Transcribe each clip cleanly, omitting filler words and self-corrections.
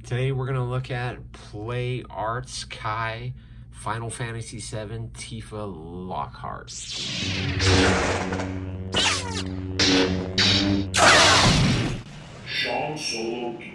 Today we're going to look at Play Arts Kai Final Fantasy VII Tifa Lockhart. Sean Solo 8.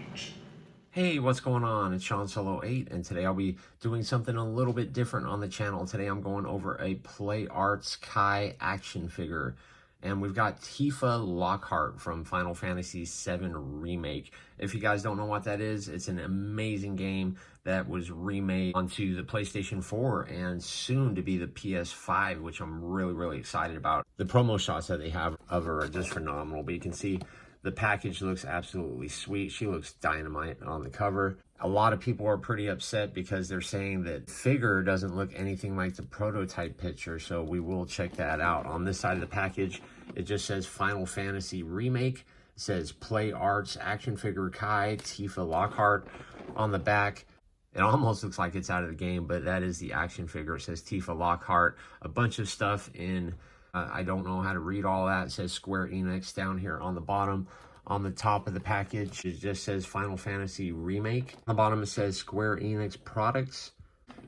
Hey, what's going on? It's Sean Solo 8, and today I'll be doing something a little bit different on the channel. Today I'm going over a Play Arts Kai action figure. And we've got Tifa Lockhart from Final Fantasy VII Remake. If you guys don't know what that is, it's an amazing game that was remade onto the PlayStation 4 and soon to be the PS5, which I'm really excited about. The promo shots that they have of her are just phenomenal, but you can see the package looks absolutely sweet. She looks dynamite on the cover. A lot of people are pretty upset because they're saying that figure doesn't look anything like the prototype picture, so we will check that out. On this side of the package, it just says Final Fantasy Remake. It says Play Arts Action Figure Kai Tifa Lockhart. On the back, it almost looks like it's out of the game, but that is the action figure. It says Tifa Lockhart. A bunch of stuff in I don't know how to read all that. It says Square Enix down here on the bottom. On the top of the package, it just says Final Fantasy Remake. On the bottom, it says Square Enix Products.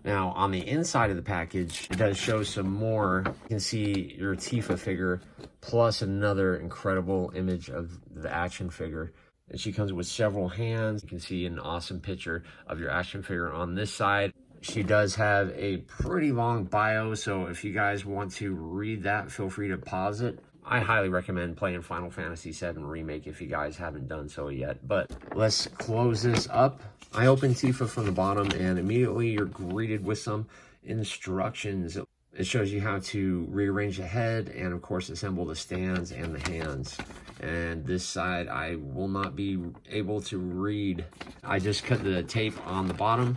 Now, on the inside of the package, it does show some more. You can see your Tifa figure, plus another incredible image of the action figure. And she comes with several hands. You can see an awesome picture of your action figure on this side. She does have a pretty long bio, so if you guys want to read that, feel free to pause it. I highly recommend playing Final Fantasy VII Remake if you guys haven't done so yet. But let's close this up. I open Tifa from the bottom, and immediately you're greeted with some instructions. It shows you how to rearrange the head and, of course, assemble the stands and the hands. And this side, I will not be able to read. I just cut the tape on the bottom.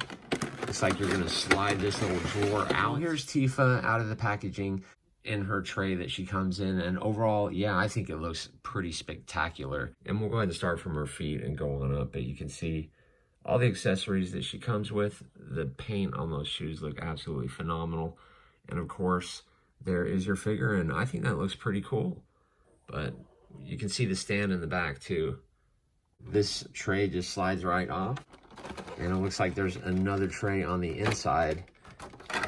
It's like you're going to slide this little drawer out. Here's Tifa out of the packaging in her tray that she comes in. And overall, yeah, I think it looks pretty spectacular. And we'll go ahead and start from her feet and go on up. But you can see all the accessories that she comes with. The paint on those shoes look absolutely phenomenal. And of course, there is your figure. And I think that looks pretty cool. But you can see the stand in the back too. This tray just slides right off. And it looks like there's another tray on the inside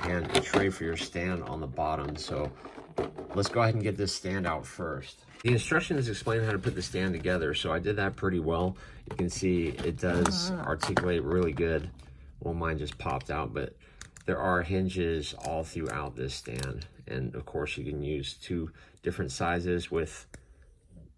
and a tray for your stand on the bottom. So let's go ahead and get this stand out first. The instructions explain how to put the stand together, so I did that pretty well. You can see it does articulate really good. Well, mine just popped out, but there are hinges all throughout this stand. And of course, you can use two different sizes with,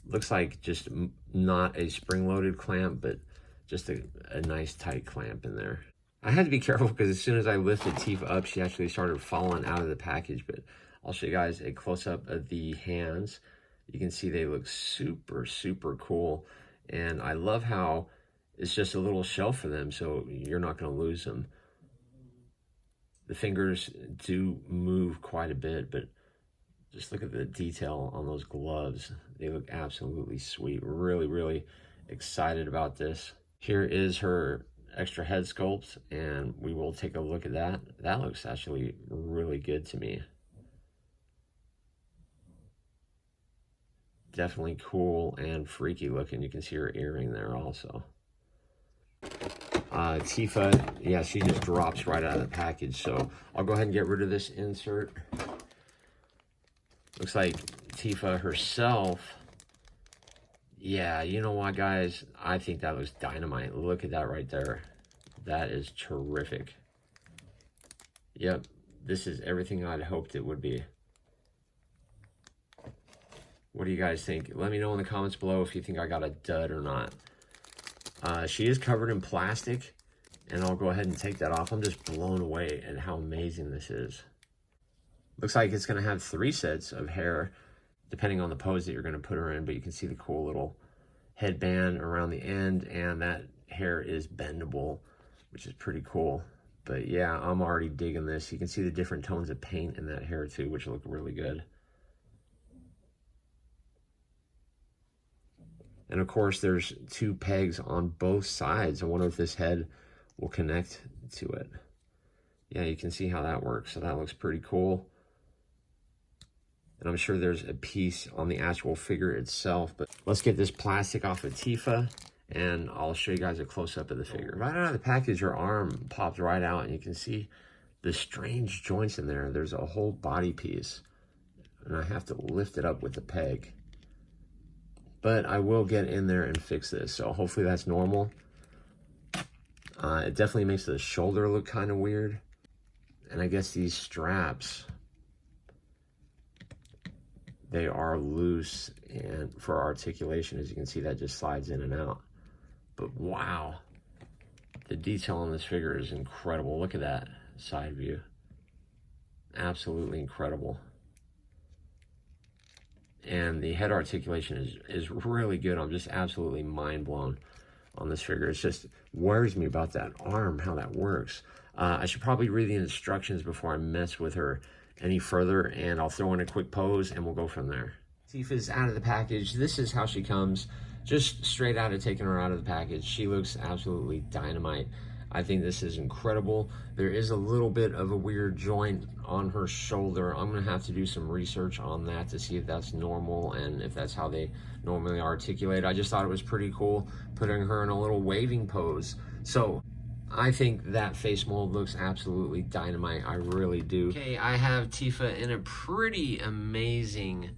looks like just not a spring-loaded clamp, but just a nice tight clamp in there. I had to be careful because as soon as I lifted Tifa up, she actually started falling out of the package, but I'll show you guys a close-up of the hands. You can see they look super cool, and I love how it's just a little shell for them, so you're not going to lose them. The fingers do move quite a bit, but just look at the detail on those gloves. They look absolutely sweet. Really excited about this. Here is her extra head sculpt, and we will take a look at that. That looks actually really good to me. Definitely cool and freaky looking. You can see her earring there also. Tifa, yeah, she just drops right out of the package, so I'll go ahead and get rid of this insert. Looks like Tifa herself. Yeah, you know what, guys? I think that looks dynamite. Look at that right there. That is terrific. Yep, this is everything I'd hoped it would be. What do you guys think? Let me know in the comments below if you think I got a dud or not. She is covered in plastic, and I'll go ahead and take that off. I'm just blown away at how amazing this is. Looks like it's going to have 3 sets of hair, depending on the pose that you're going to put her in, but you can see the cool little headband around the end, and that hair is bendable, which is pretty cool. But yeah, I'm already digging this. You can see the different tones of paint in that hair too, which look really good. And of course, there's 2 pegs on both sides. I wonder if this head will connect to it. Yeah, you can see how that works. So that looks pretty cool. And I'm sure there's a piece on the actual figure itself, but let's get this plastic off of Tifa and I'll show you guys a close-up of the figure. Right out of the package, her arm popped right out, and you can see the strange joints in there. There's a whole body piece, and I have to lift it up with the peg. But I will get in there and fix this, so hopefully that's normal. It definitely makes the shoulder look kind of weird. And I guess these straps, they are loose, and for articulation, as you can see, that just slides in and out. But wow, the detail on this figure is incredible. Look at that side view. Absolutely incredible. And the head articulation is really good. I'm just absolutely mind blown on this figure. It just worries me about that arm, how that works. I should probably read the instructions before I mess with her any further, and I'll throw in a quick pose and we'll go from there. Tifa's out of the package. This is how she comes, just straight out of taking her out of the package. She looks absolutely dynamite. I think this is incredible. There is a little bit of a weird joint on her shoulder. I'm gonna have to do some research on that to see if that's normal and if that's how they normally articulate. I just thought it was pretty cool putting her in a little waving pose. So I think that face mold looks absolutely dynamite. I really do. Okay, I have Tifa in a pretty amazing,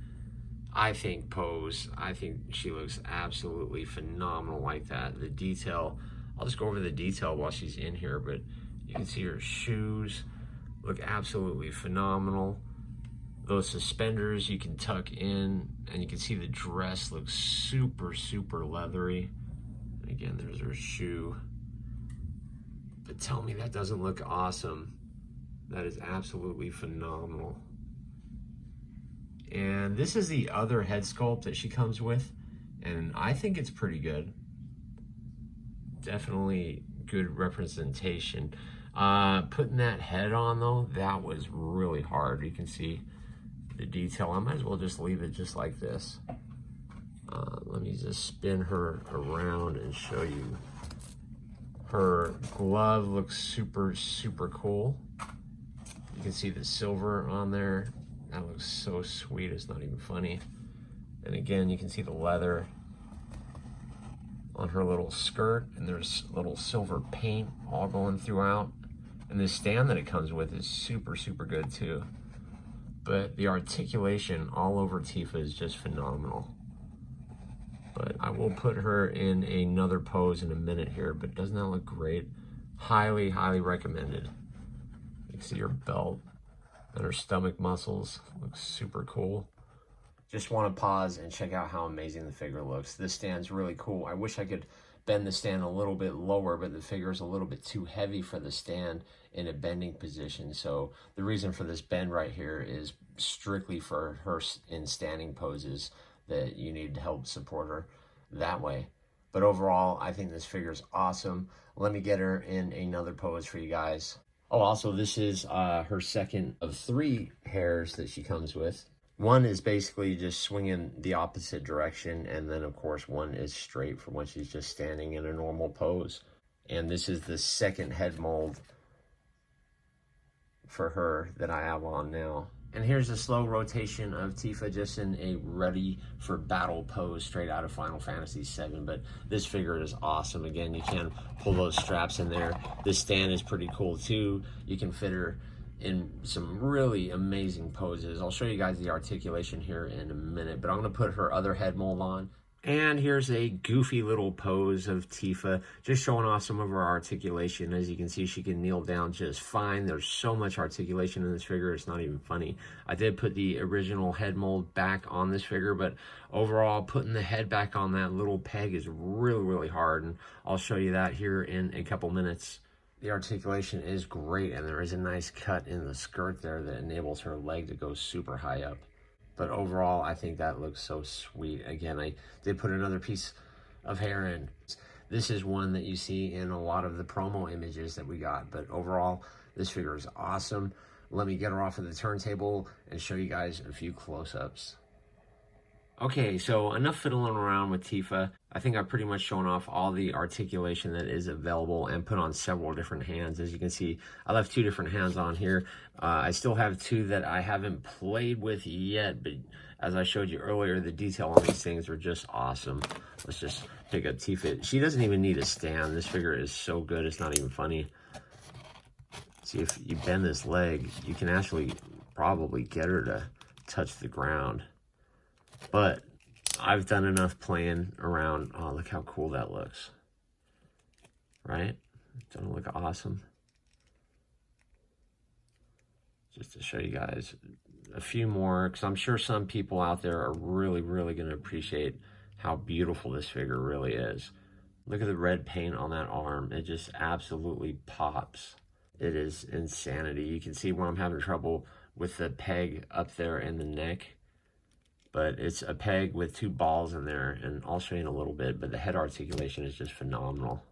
I think, pose. I think she looks absolutely phenomenal like that. The detail, I'll just go over the detail while she's in here, but you can see her shoes look absolutely phenomenal. Those suspenders you can tuck in, and you can see the dress looks super, super leathery. And again, there's her shoe. But tell me that doesn't look awesome. That is absolutely phenomenal. And this is the other head sculpt that she comes with, and I think it's pretty good. Definitely good representation. Putting that head on though, that was really hard. You can see the detail. I might as well just leave it just like this. Let me just spin her around and show you. Her glove looks super, super cool. You can see the silver on there. That looks so sweet, it's not even funny. And again, you can see the leather on her little skirt, and there's little silver paint all going throughout. And the stand that it comes with is super, super good too. But the articulation all over Tifa is just phenomenal. But I will put her in another pose in a minute here, but doesn't that look great? Highly, highly recommended. You can see her belt and her stomach muscles. Looks super cool. Just want to pause and check out how amazing the figure looks. This stand's really cool. I wish I could bend the stand a little bit lower, but the figure is a little bit too heavy for the stand in a bending position. So the reason for this bend right here is strictly for her in standing poses that you need to help support her that way. But overall, I think this figure is awesome. Let me get her in another pose for you guys. Oh, also, this is her second of 3 hairs that she comes with. One is basically just swinging the opposite direction, and then of course one is straight for when she's just standing in a normal pose. And this is the second head mold for her that I have on now. And here's a slow rotation of Tifa just in a ready for battle pose straight out of Final Fantasy VII. But this figure is awesome. Again, you can pull those straps in there. This stand is pretty cool too. You can fit her in some really amazing poses. I'll show you guys the articulation here in a minute, but I'm gonna put her other head mold on. And here's a goofy little pose of Tifa, just showing off some of her articulation. As you can see, she can kneel down just fine. There's so much articulation in this figure, it's not even funny. I did put the original head mold back on this figure, but overall, putting the head back on that little peg is really, really hard, and I'll show you that here in a couple minutes. The articulation is great, and there is a nice cut in the skirt there that enables her leg to go super high up. But overall, I think that looks so sweet. Again, I did put another piece of hair in. This is one that you see in a lot of the promo images that we got. But overall, this figure is awesome. Let me get her off of the turntable and show you guys a few close-ups. Okay, so enough fiddling around with Tifa. I think I've pretty much shown off all the articulation that is available and put on several different hands. As you can see, I left 2 different hands on here. I still have 2 that I haven't played with yet, but as I showed you earlier, the detail on these things are just awesome. Let's just pick up Tifa. She doesn't even need a stand. This figure is so good, it's not even funny. See, if you bend this leg, you can actually probably get her to touch the ground. But I've done enough playing around. Oh, look how cool that looks. Right? Doesn't it look awesome? Just to show you guys a few more, because I'm sure some people out there are really, really going to appreciate how beautiful this figure really is. Look at the red paint on that arm. It just absolutely pops. It is insanity. You can see where I'm having trouble with the peg up there in the neck. But it's a peg with two balls in there, and I'll show you in a little bit, but the head articulation is just phenomenal.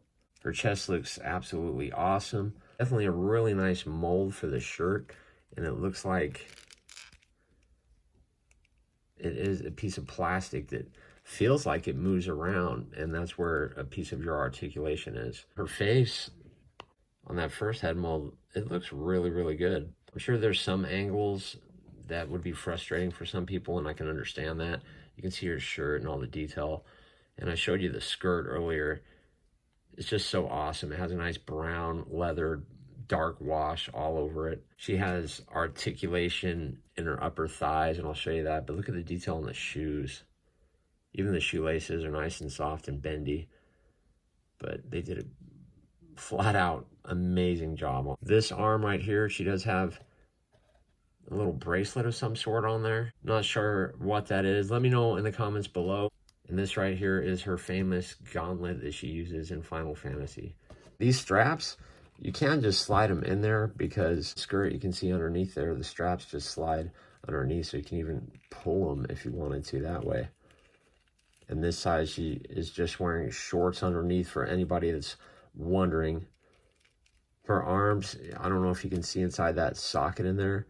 Her chest looks absolutely awesome. Definitely a really nice mold for the shirt, and it looks like it is a piece of plastic that feels like it moves around, and that's where a piece of your articulation is. Her face on that first head mold, it looks really, really good. I'm sure there's some angles that would be frustrating for some people, and I can understand that. You can see her shirt and all the detail. And I showed you the skirt earlier. It's just so awesome. It has a nice brown leather, dark wash all over it. She has articulation in her upper thighs, and I'll show you that. But look at the detail on the shoes. Even the shoelaces are nice and soft and bendy. But they did a flat out amazing job. This arm right here, she does have a little bracelet of some sort on there. Not sure what that is. Let me know in the comments below. And this right here is her famous gauntlet that she uses in Final Fantasy. These straps, you can just slide them in there because skirt, you can see underneath there, the straps just slide underneath, so you can even pull them if you wanted to that way. And this side, she is just wearing shorts underneath for anybody that's wondering. Her arms, I don't know if you can see inside that socket in there,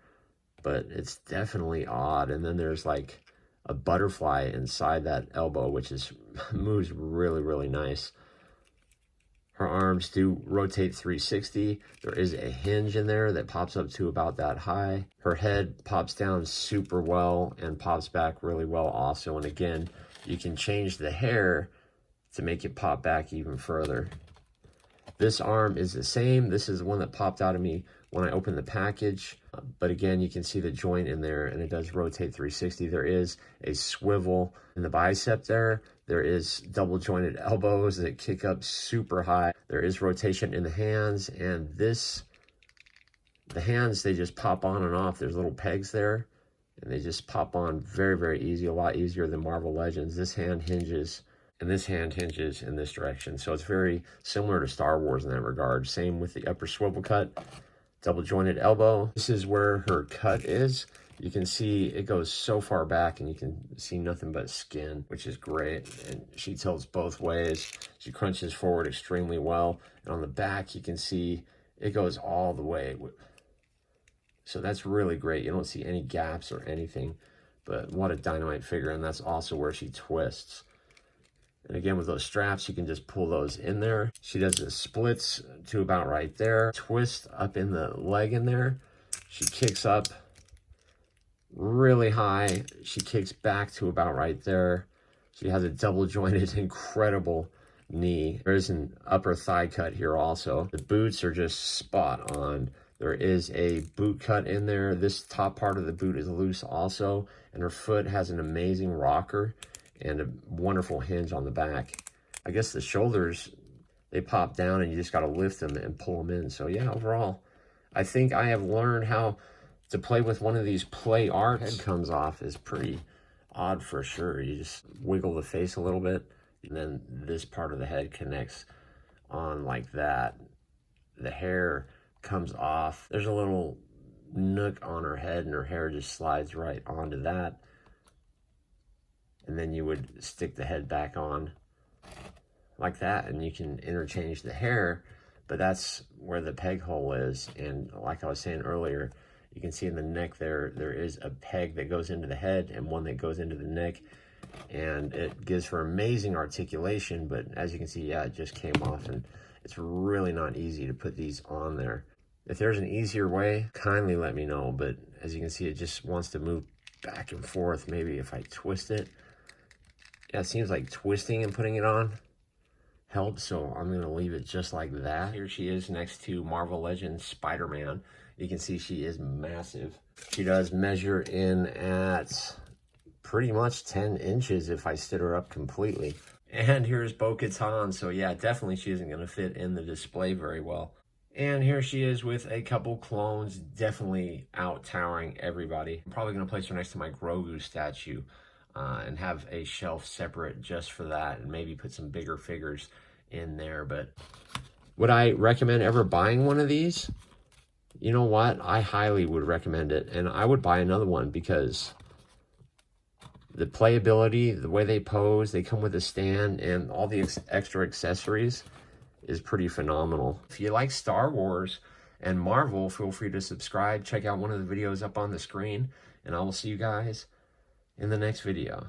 but it's definitely odd. And then there's like a butterfly inside that elbow, which is moves really, really nice. Her arms do rotate 360. There is a hinge in there that pops up to about that high. Her head pops down super well and pops back really well also. And again, you can change the hair to make it pop back even further. This arm is the same. This is the one that popped out of me when I opened the package. But again, you can see the joint in there, and it does rotate 360. There is a swivel in the bicep there. There is double jointed elbows that kick up super high. There is rotation in the hands, and the hands, they just pop on and off. There's little pegs there, and they just pop on very, very easy, a lot easier than Marvel Legends. This hand hinges, and this hand hinges in this direction. So it's very similar to Star Wars in that regard. Same with the upper swivel cut. Double jointed elbow. This is where her cut is. You can see it goes so far back and you can see nothing but skin, which is great. And she tilts both ways. She crunches forward extremely well. And on the back, you can see it goes all the way. So that's really great. You don't see any gaps or anything, but what a dynamite figure. And that's also where she twists. And again, with those straps, you can just pull those in there. She does the splits to about right there. Twist up in the leg in there. She kicks up really high. She kicks back to about right there. She has a double jointed, incredible knee. There's an upper thigh cut here also. The boots are just spot on. There is a boot cut in there. This top part of the boot is loose also. And her foot has an amazing rocker and a wonderful hinge on the back. I guess the shoulders, they pop down and you just got to lift them and pull them in. So yeah, overall, I think I have learned how to play with one of these play arts. Head comes off is pretty odd for sure. You just wiggle the face a little bit, and then this part of the head connects on like that. The hair comes off. There's a little nook on her head, and her hair just slides right onto that. And then you would stick the head back on like that, and you can interchange the hair, but that's where the peg hole is. And like I was saying earlier, you can see in the neck there is a peg that goes into the head and one that goes into the neck, and it gives her amazing articulation. But as you can see, yeah, it just came off, and it's really not easy to put these on there. If there's an easier way, kindly let me know. But as you can see, it just wants to move back and forth. Maybe if I twist it. Yeah, it seems like twisting and putting it on. help, so I'm going to leave it just like that. Here she is next to Marvel Legends Spider-Man. You can see she is massive. She does measure in at pretty much 10 inches if I stood her up completely. And here's Bo-Katan, so yeah, definitely she isn't going to fit in the display very well. And here she is with a couple clones, definitely out-towering everybody. I'm probably going to place her next to my Grogu statue and have a shelf separate just for that, and maybe put some bigger figures in there. But would I recommend ever buying one of these? You know what? I highly would recommend it, and I would buy another one because the playability, the way they pose, they come with a stand, and all the extra accessories is pretty phenomenal. If you like Star Wars and Marvel, feel free to subscribe. Check out one of the videos up on the screen, and I will see you guys in the next video.